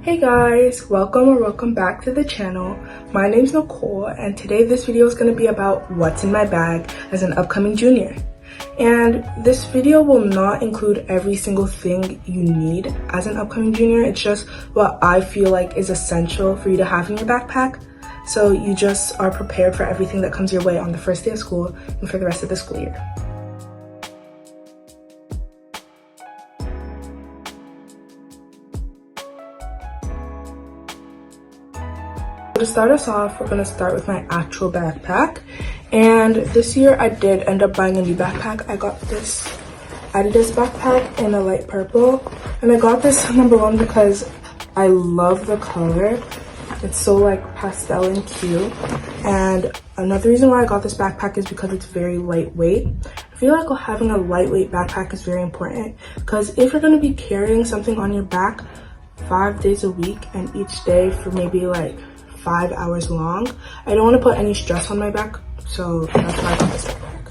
Hey guys, welcome back to the channel. My name's Nicole, and today this video is going to be about what's in my bag as an upcoming junior. And this video will not include every single thing you need as an upcoming junior. It's just what I feel like is essential for you to have in your backpack, so you just are prepared for everything that comes your way on the first day of school and for the rest of the school year. To start us off, we're going to start with my actual backpack. And this year I did end up buying a new backpack. I got this Adidas backpack in a light purple. And I got this number one because I love the color. It's so like pastel and cute. And another reason why I got this backpack is because it's very lightweight. I feel like having a lightweight backpack is very important because if you're going to be carrying something on your back 5 days a week and each day for maybe like 5 hours long, I don't want to put any stress on my back, so that's why I got this backpack.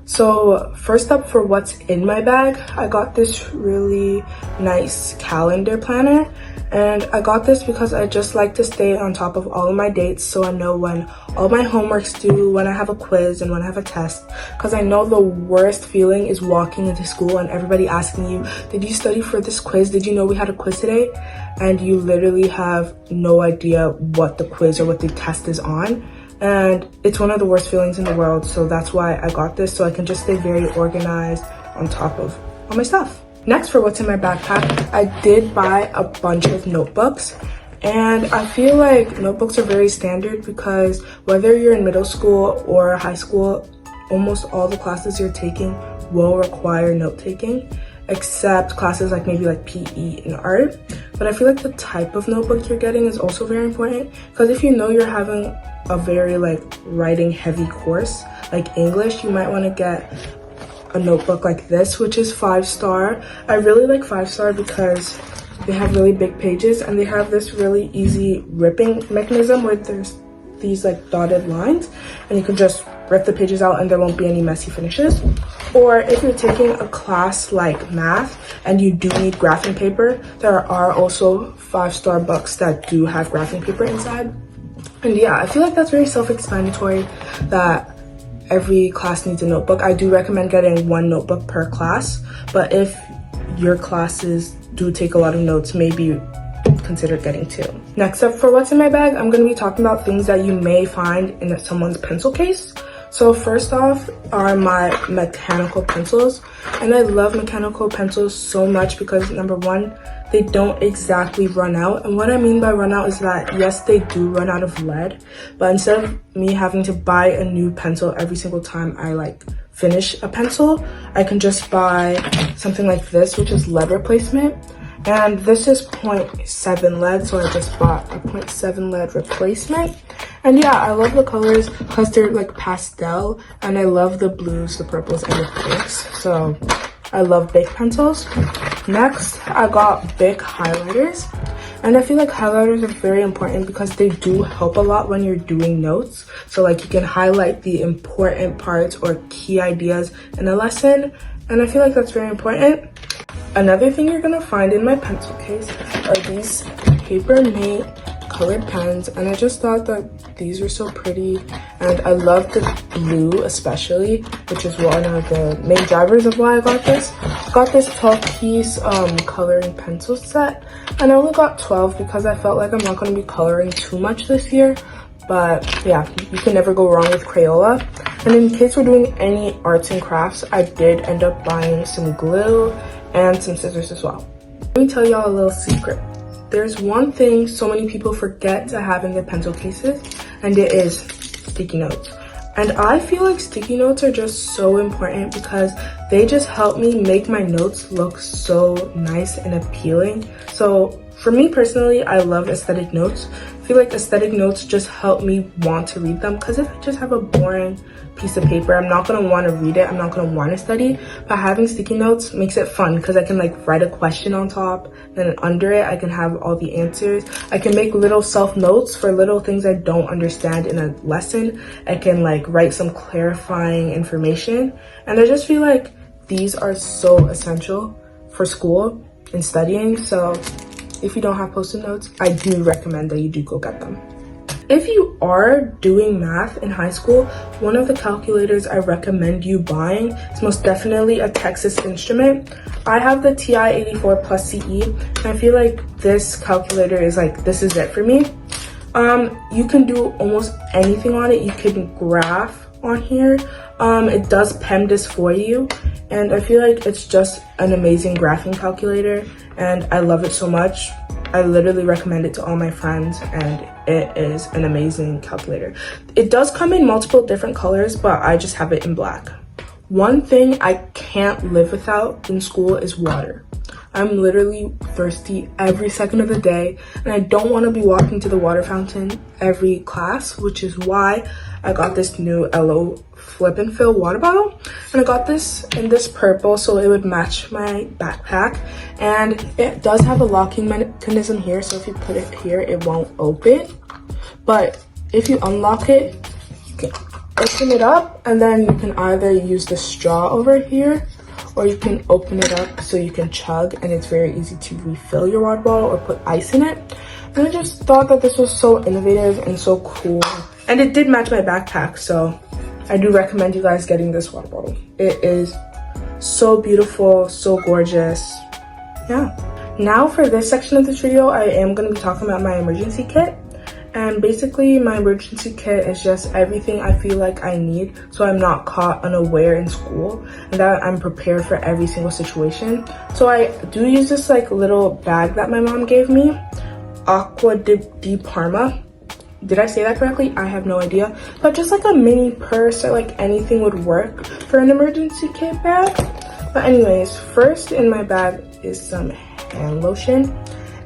So first up, for what's in my bag, I got this really nice calendar planner, and I got this because I just like to stay on top of all of my dates, so I know when all my homework's due, when I have a quiz, and when I have a test, because I know the worst feeling is walking into school and everybody asking you, did you study for this quiz? Did you know we had a quiz today? And you literally have no idea what the quiz or what the test is on. And it's one of the worst feelings in the world, so that's why I got this, so I can just stay very organized on top of all my stuff. Next, for what's in my backpack, I did buy a bunch of notebooks. And I feel like notebooks are very standard because whether you're in middle school or high school, almost all the classes you're taking will require note-taking, except classes like maybe like PE and art. But I feel like the type of notebook you're getting is also very important, because if you know you're having a very like writing heavy course like English, you might want to get a notebook like this, which is 5-star. I really like 5-star because they have really big pages and they have this really easy ripping mechanism where there's these like dotted lines and you can just rip the pages out and there won't be any messy finishes. Or if you're taking a class like math and you do need graphing paper, there are also 5-star books that do have graphing paper inside. And yeah, I feel like that's very self-explanatory that every class needs a notebook. I do recommend getting one notebook per class, but if your classes do take a lot of notes, maybe consider getting two. Next up, for what's in my bag, I'm going to be talking about things that you may find in someone's pencil case. So first off are my mechanical pencils, and I love mechanical pencils so much because number one, they don't exactly run out. And what I mean by run out is that yes, they do run out of lead, but instead of me having to buy a new pencil every single time I like finish a pencil, I can just buy something like this, which is lead replacement. And this is 0.7 lead, so I just bought a 0.7 lead replacement. And yeah, I love the colors because they're like pastel, and I love the blues, the purples, and the pinks. So I love big pencils. Next, I got big highlighters. And I feel like highlighters are very important because they do help a lot when you're doing notes. So like you can highlight the important parts or key ideas in a lesson. And I feel like that's very important. Another thing you're gonna find in my pencil case are these Paper Mate colored pens, and I just thought that these were so pretty, and I love the blue especially, which is one of the main drivers of why I got this. I got this 12-piece coloring pencil set, and I only got 12 because I felt like I'm not going to be coloring too much this year. But yeah, you can never go wrong with Crayola. And in case we're doing any arts and crafts, I did end up buying some glue and some scissors as well. Let me tell y'all a little secret. There's one thing so many people forget to have in their pencil cases, and it is sticky notes. And I feel like sticky notes are just so important because they just help me make my notes look so nice and appealing. So for me personally, I love aesthetic notes. I feel like aesthetic notes just help me want to read them, because if I just have a boring piece of paper, I'm not going to want to read it, I'm not going to want to study. But having sticky notes makes it fun because I can like write a question on top, then under it I can have all the answers. I can make little self notes for little things I don't understand in a lesson. I can like write some clarifying information, and I just feel like these are so essential for school. in studying. So if you don't have post-it notes, I do recommend that you do go get them. If you are doing math in high school, one of the calculators I recommend you buying is most definitely a Texas Instrument. I have the TI-84 Plus CE, and I feel like this calculator is like, this is it for me. You can do almost anything on it. You can graph on here. It does PEMDAS for you, and I feel like it's just an amazing graphing calculator, and I love it so much. I literally recommend it to all my friends, and it is an amazing calculator. It does come in multiple different colors, but I just have it in black. One thing I can't live without in school is water. I'm literally thirsty every second of the day, and I don't want to be walking to the water fountain every class, which is why I got this new LO Flip and Fill water bottle. And I got this in this purple so it would match my backpack. And it does have a locking mechanism here, so if you put it here, it won't open. But if you unlock it, you can open it up, and then you can either use the straw over here, or you can open it up so you can chug, and it's very easy to refill your water bottle or put ice in it. And I just thought that this was so innovative and so cool, and it did match my backpack, so I do recommend you guys getting this water bottle. It is so beautiful, so gorgeous. Yeah. Now for this section of this video, I am going to be talking about my emergency kit. And basically my emergency kit is just everything I feel like I need so I'm not caught unaware in school, and that I'm prepared for every single situation. So I do use this like little bag that my mom gave me, Aqua di Parma. Did I say that correctly? I have no idea. But just like a mini purse or like anything would work for an emergency kit bag. But anyways, first in my bag is some hand lotion.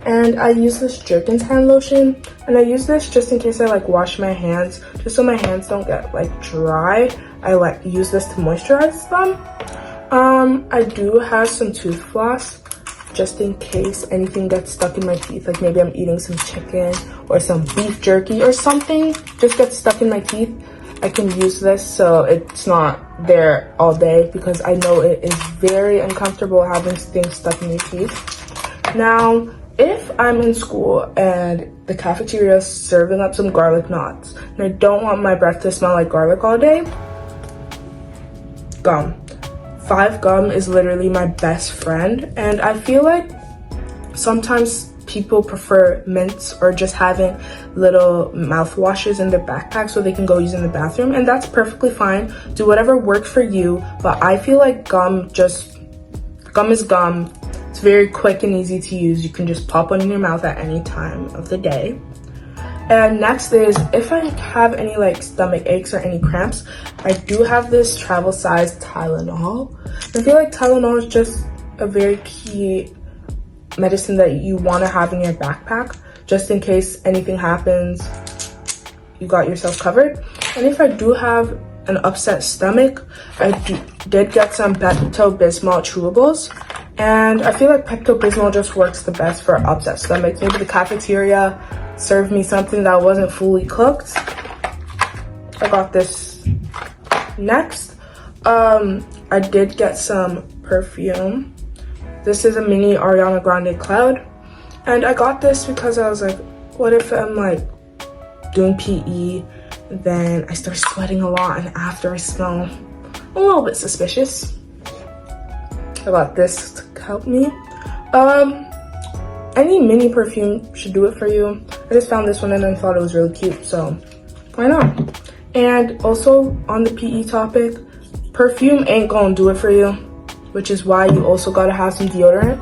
And I use this Jergens hand lotion, and I use this just in case I like wash my hands, just so my hands don't get like dry. I like use this to moisturize them. I do have some tooth floss just in case anything gets stuck in my teeth, like maybe I'm eating some chicken or some beef jerky or something just gets stuck in my teeth. I can use this so it's not there all day, because I know it is very uncomfortable having things stuck in your teeth. Now, if I'm in school and the cafeteria is serving up some garlic knots and I don't want my breath to smell like garlic all day, gum. 5 gum is literally my best friend, and I feel like sometimes people prefer mints or just having little mouthwashes in their backpack so they can go use in the bathroom, and that's perfectly fine. Do whatever works for you, but I feel like gum is gum. It's very quick and easy to use. You can just pop one in your mouth at any time of the day. And next is, if I have any like stomach aches or any cramps, I do have this travel size Tylenol. I feel like Tylenol is just a very key medicine that you want to have in your backpack, just in case anything happens, you got yourself covered. And if I do have an upset stomach, I did get some Pepto-Bismol chewables. And I feel like Pepto-Bismol just works the best for upset stomachs. Maybe the cafeteria served me something that wasn't fully cooked. I got this. Next, I did get some perfume. This is a mini Ariana Grande Cloud. And I got this because I was like, what if I'm like doing PE, then I start sweating a lot and after I smell a little bit suspicious. I got this to help me. Any mini perfume should do it for you. I just found this one and I thought it was really cute, so why not? And also on the PE topic, perfume ain't gonna do it for you, which is why you also gotta have some deodorant.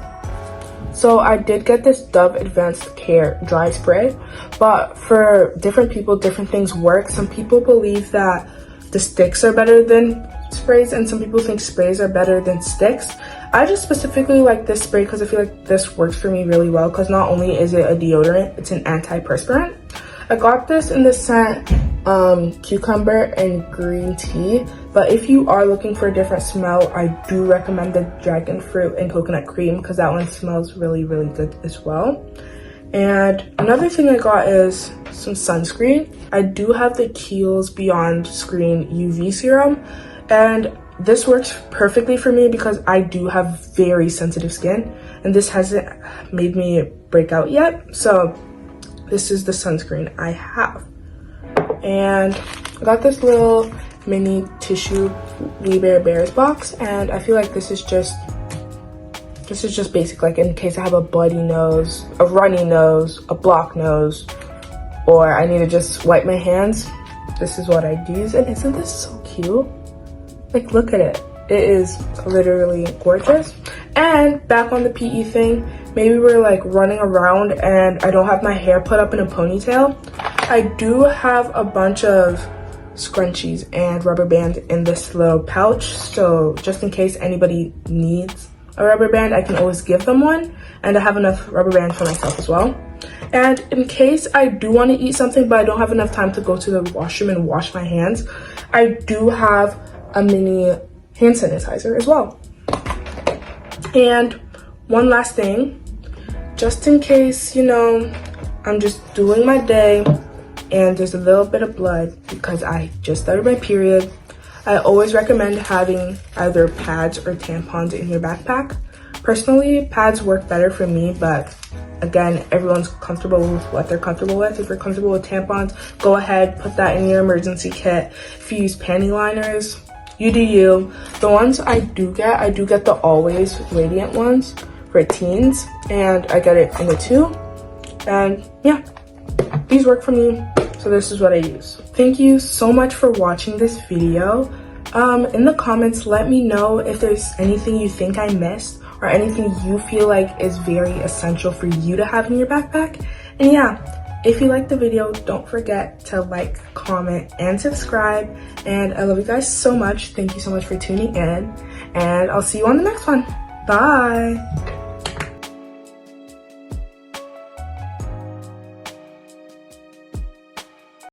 So I did get this Dove Advanced Care dry spray, but for different people, different things work. Some people believe that the sticks are better than sprays, and some people think sprays are better than sticks. I just specifically like this spray because I feel like this works for me really well, because not only is it a deodorant, it's an antiperspirant. I got this in the scent cucumber and green tea, but if you are looking for a different smell, I do recommend the dragon fruit and coconut cream, because that one smells really, really good as well. And another thing I got is some sunscreen. I do have the Kiehl's Beyond Screen UV serum, and this works perfectly for me because I do have very sensitive skin, and this hasn't made me break out yet. So this is the sunscreen I have. And I got this little mini tissue We Bare Bears box, and I feel like this is just basic, like in case I have a bloody nose, a runny nose, a blocked nose, or I need to just wipe my hands. This is what I'd use. And isn't this so cute? Like, look at it. It is literally gorgeous. And back on the PE thing, maybe we're like running around and I don't have my hair put up in a ponytail. I do have a bunch of scrunchies and rubber band in this little pouch, so just in case anybody needs a rubber band, I can always give them one, and I have enough rubber band for myself as well. And in case I do want to eat something but I don't have enough time to go to the washroom and wash my hands, I do have a mini hand sanitizer as well. And one last thing, just in case, you know, I'm just doing my day and there's a little bit of blood because I just started my period, I always recommend having either pads or tampons in your backpack. Personally, pads work better for me, but again, everyone's comfortable with what they're comfortable with. If you're comfortable with tampons, go ahead, put that in your emergency kit. If you use panty liners, you do you. The ones I do get the Always Radiant ones for teens, and I get it in the 2. And yeah, these work for me, so this is what I use. Thank you so much for watching this video. In the comments, let me know if there's anything you think I missed or anything you feel like is very essential for you to have in your backpack. And yeah, if you liked the video, don't forget to like, comment, and subscribe. And I love you guys so much. Thank you so much for tuning in, and I'll see you on the next one. Bye.